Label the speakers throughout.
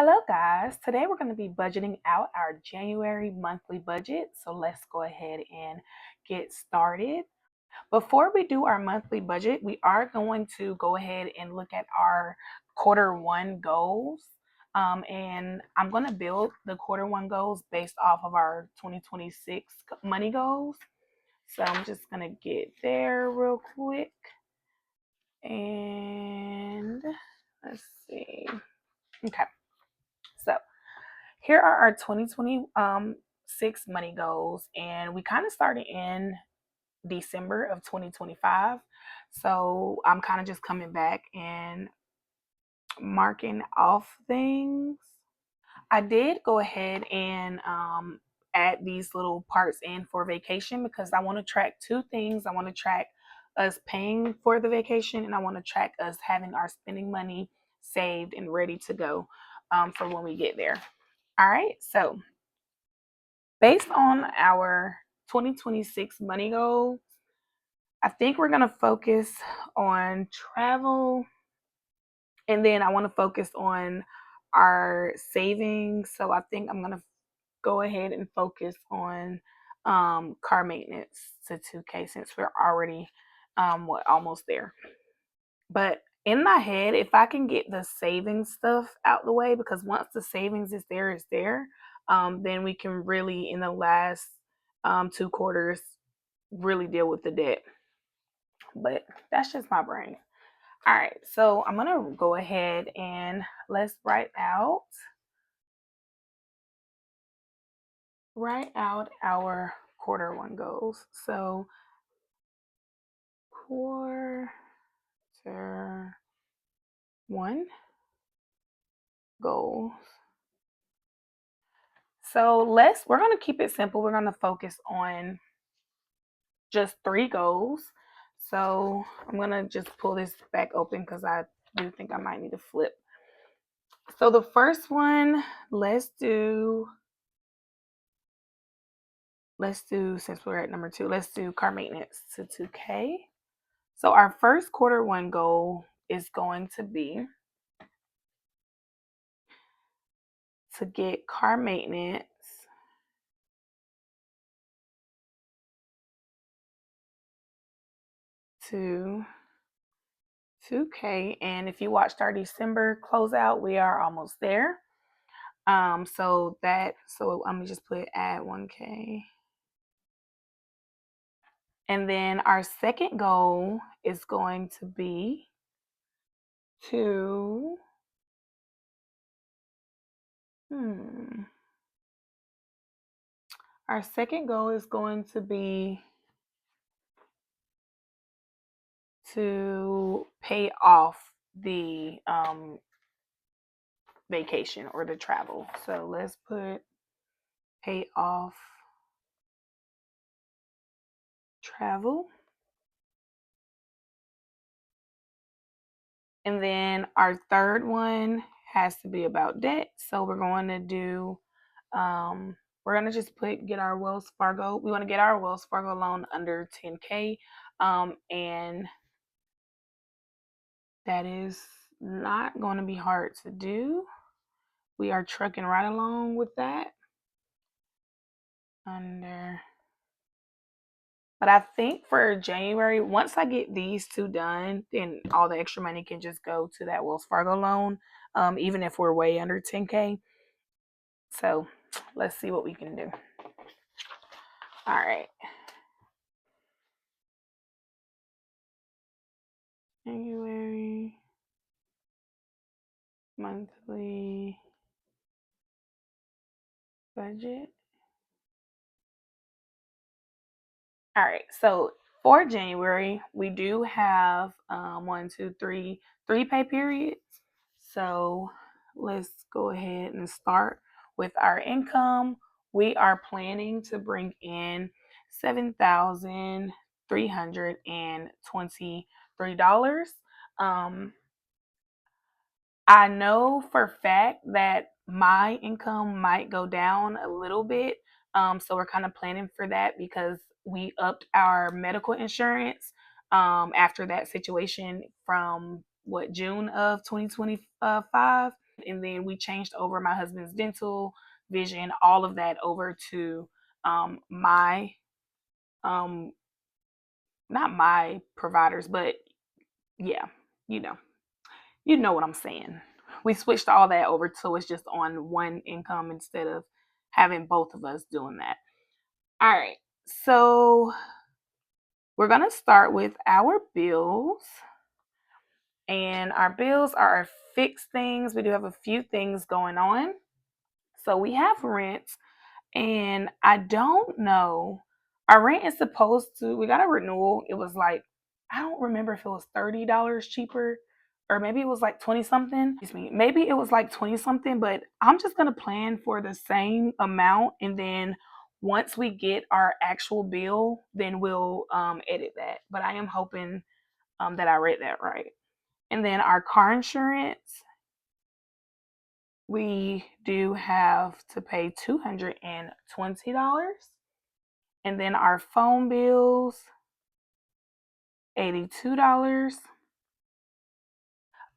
Speaker 1: Hello, guys. Today we're going to be budgeting out our January monthly budget. So let's go ahead and get started. Before we do our monthly budget, we are going to go ahead and look at our quarter one goals. And I'm going to build the quarter one goals based off of our 2026 money goals. So I'm just going to get there real quick. And let's see. Okay. So here are our 2026 money goals, and we kind of started in December of 2025. So I'm kind of just coming back and marking off things. I did go ahead and add these little parts in for vacation because I want to track two things. I want to track us paying for the vacation, and I want to track us having our spending money saved and ready to go for when we get there. All right, so based on our 2026 money goal, I think we're going to focus on travel, and then I want to focus on our savings. So I think I'm going to go ahead and focus on car maintenance to 2K since we're already almost there. But in my head, if I can get the savings stuff out the way, because once the savings is there, then we can really, in the last 2 quarters, really deal with the debt. But that's just my brain. All right, so I'm gonna go ahead and let's write out our quarter one goals. So quarter one goals. So we're gonna keep it simple. We're gonna focus on just 3 goals. So I'm gonna just pull this back open because I do think I might need to flip. So the first one, let's do since we're at number 2, let's do car maintenance to 2K. So our first quarter one goal is going to be to get car maintenance to 2K. And if you watched our December closeout, we are almost there. So I'm gonna just put add 1K. And then our second goal is going to be to our second goal is going to be to pay off the vacation or the travel. So let's put pay off travel. And then our third one has to be about debt. So we're going to do, we're going to just get our Wells Fargo. We want to get our Wells Fargo loan under 10K. And that is not going to be hard to do. We are trucking right along with that. But I think for January, once I get these two done, then all the extra money can just go to that Wells Fargo loan, even if we're way under 10K. So let's see what we can do. All right. January monthly budget. All right. So for January, we do have 3 pay periods. So let's go ahead and start with our income. We are planning to bring in $7,323. I know for a fact that my income might go down a little bit. So we're kind of planning for that because we upped our medical insurance after that situation from June of 2025. And then we changed over my husband's dental, vision, all of that over to my um not my providers, but yeah, you know, you know what I'm saying. We switched all that over so it's just on one income instead of having both of us doing that. All right. So we're going to start with our bills. And our bills are our fixed things. We do have a few things going on. So we have rent, and I don't know. Our rent is supposed to, we got a renewal. It was like, I don't remember if it was $30 cheaper or maybe it was like 20 something. Excuse me. Maybe it was like 20 something, but I'm just going to plan for the same amount. And then once we get our actual bill, then we'll edit that. But I am hoping that I read that right. And then our car insurance, we do have to pay $220. And then our phone bills, $82.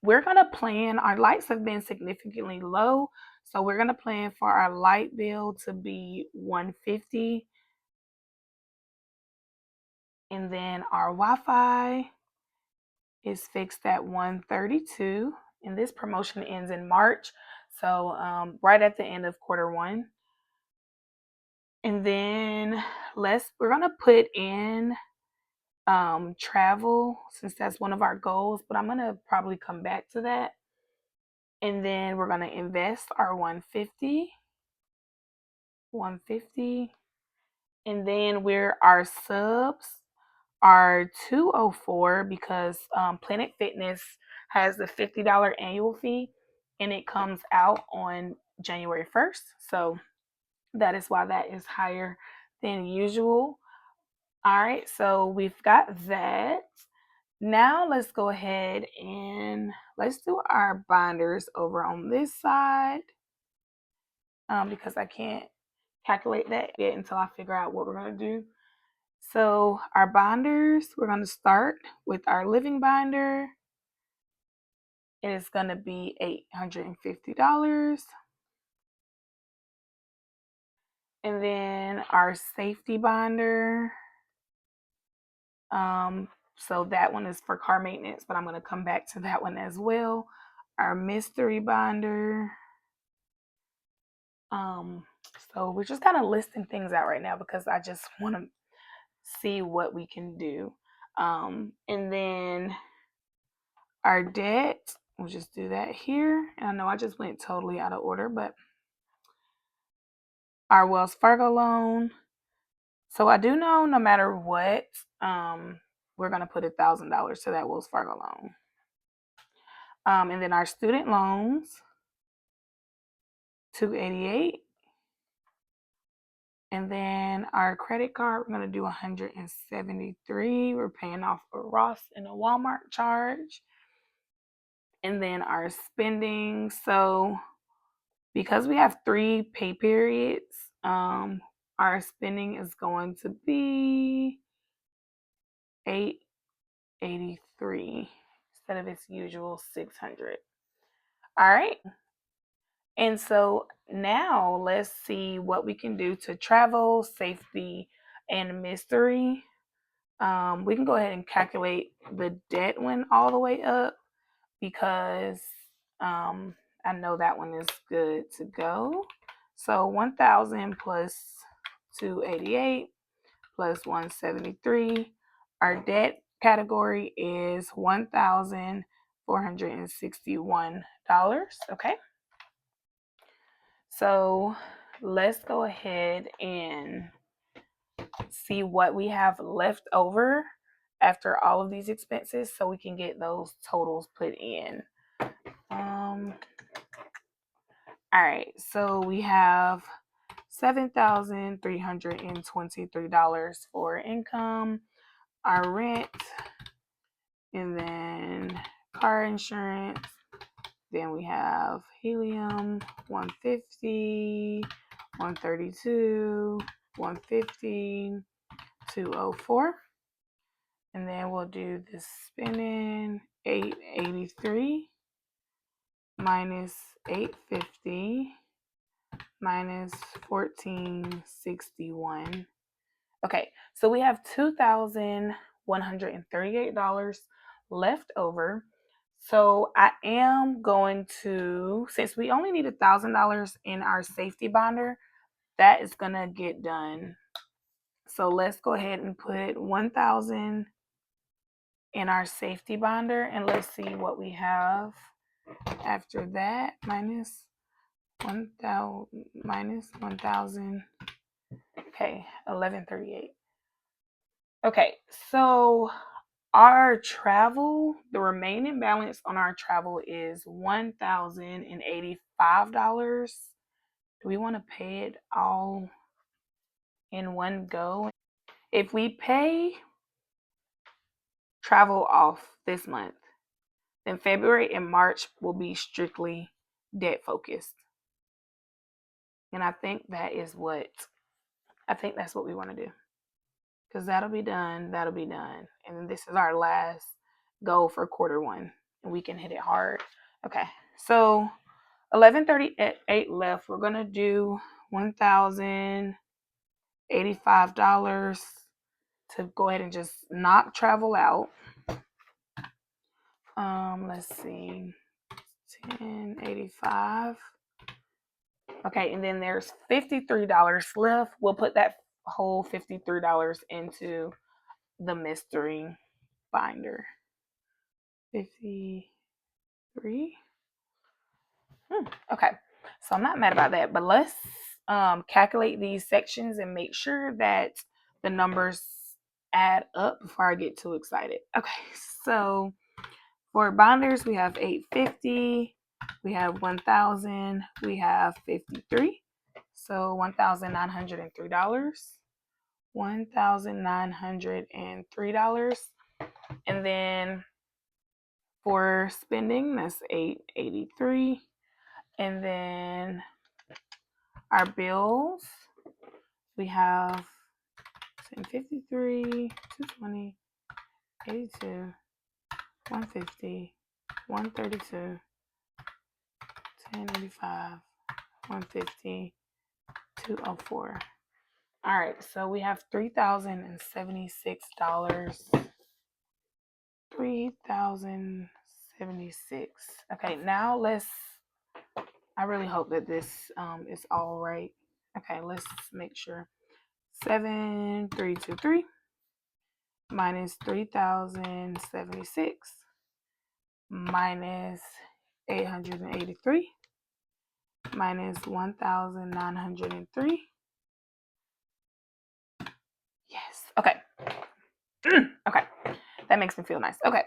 Speaker 1: We're going to plan, our lights have been significantly low. So we're going to plan for our light bill to be $150. And then our Wi-Fi is fixed at $132. And this promotion ends in March. So right at the end of quarter 1. And then we're going to put in travel since that's one of our goals, but I'm going to probably come back to that. And then we're going to invest our 150. And then our subs are 204 because Planet Fitness has the $50 annual fee and it comes out on January 1st. So that is why that is higher than usual. All right, so we've got that. Now let's go ahead and let's do our binders over on this side because I can't calculate that yet until I figure out what we're going to do. So our binders, we're going to start with our living binder. It is going to be $850. And then our safety binder, so that one is for car maintenance, but I'm going to come back to that one as well. Our mystery binder. So we're just kind of listing things out right now because I just want to see what we can do. And then our debt, we'll just do that here. And I know I just went totally out of order, but our Wells Fargo loan. So I do know no matter what, we're going to put $1,000 to that Wells Fargo loan. And then our student loans, $288. And then our credit card, we're going to do $173. We're paying off a Ross and a Walmart charge. And then our spending. So because we have 3 pay periods, our spending is going to be $883 instead of its usual $600. All right. And so now let's see what we can do to travel, safety, and mystery. We can go ahead and calculate the debt one all the way up because I know that one is good to go. So 1,000 plus 288 plus 173. Our debt category is $1,461. Okay. So let's go ahead and see what we have left over after all of these expenses so we can get those totals put in. All right, so we have $7,323 for income, our rent, and then car insurance. Then we have helium, 150, 132, 150, 204. And then we'll do the spinning, 883. minus 850 minus 1461. Okay, so we have $2,138 left over. So I am going to, since we only need $1,000 in our safety bonder, that is gonna get done. So let's go ahead and put 1,000 in our safety bonder, and let's see what we have after that. Minus 1,000. Okay, 1138. Okay, so our travel, the remaining balance on our travel is $1,085. Do we want to pay it all in one go? If we pay travel off this month, then February and March will be strictly debt focused. And I think that's what we want to do. Because that'll be done. And then this is our last goal for quarter one. And we can hit it hard. Okay. So 1138 left. We're gonna do $1,085 to go ahead and just knock travel out. Let's see. 1085. Okay, and then there's $53 left. We'll put that whole $53 into the mystery binder. 53. Okay, so I'm not mad about that, but let's calculate these sections and make sure that the numbers add up before I get too excited. Okay, so for binders, we have 850, we have 1,000, we have 53, so $1,903. $1,903, and then for spending, that's 883. And then our bills, we have 1053, 220, 82, 150, 132, 1085, 150, 204. All right, so we have $3,076. 3,076. Okay, now I really hope that this is all right. Okay, let's make sure. 7,323 minus 3,076 minus 883 minus 1,903. Yes. Okay. Okay. That makes me feel nice. Okay.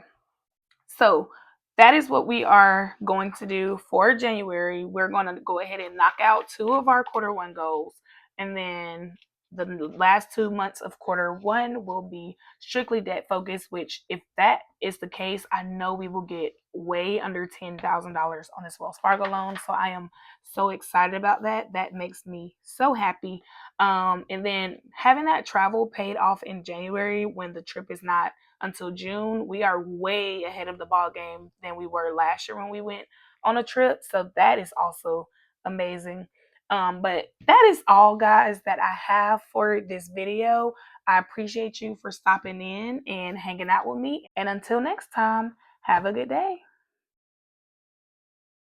Speaker 1: So that is what we are going to do for January. We're going to go ahead and knock out 2 of our quarter one goals, and then the last 2 months of quarter one will be strictly debt focused, which if that is the case, I know we will get way under $10,000 on this Wells Fargo loan. So I am so excited about that. That makes me so happy. And then having that travel paid off in January when the trip is not until June, we are way ahead of the ball game than we were last year when we went on a trip. So that is also amazing. But that is all, guys, that I have for this video. I appreciate you for stopping in and hanging out with me. And until next time, have a good day.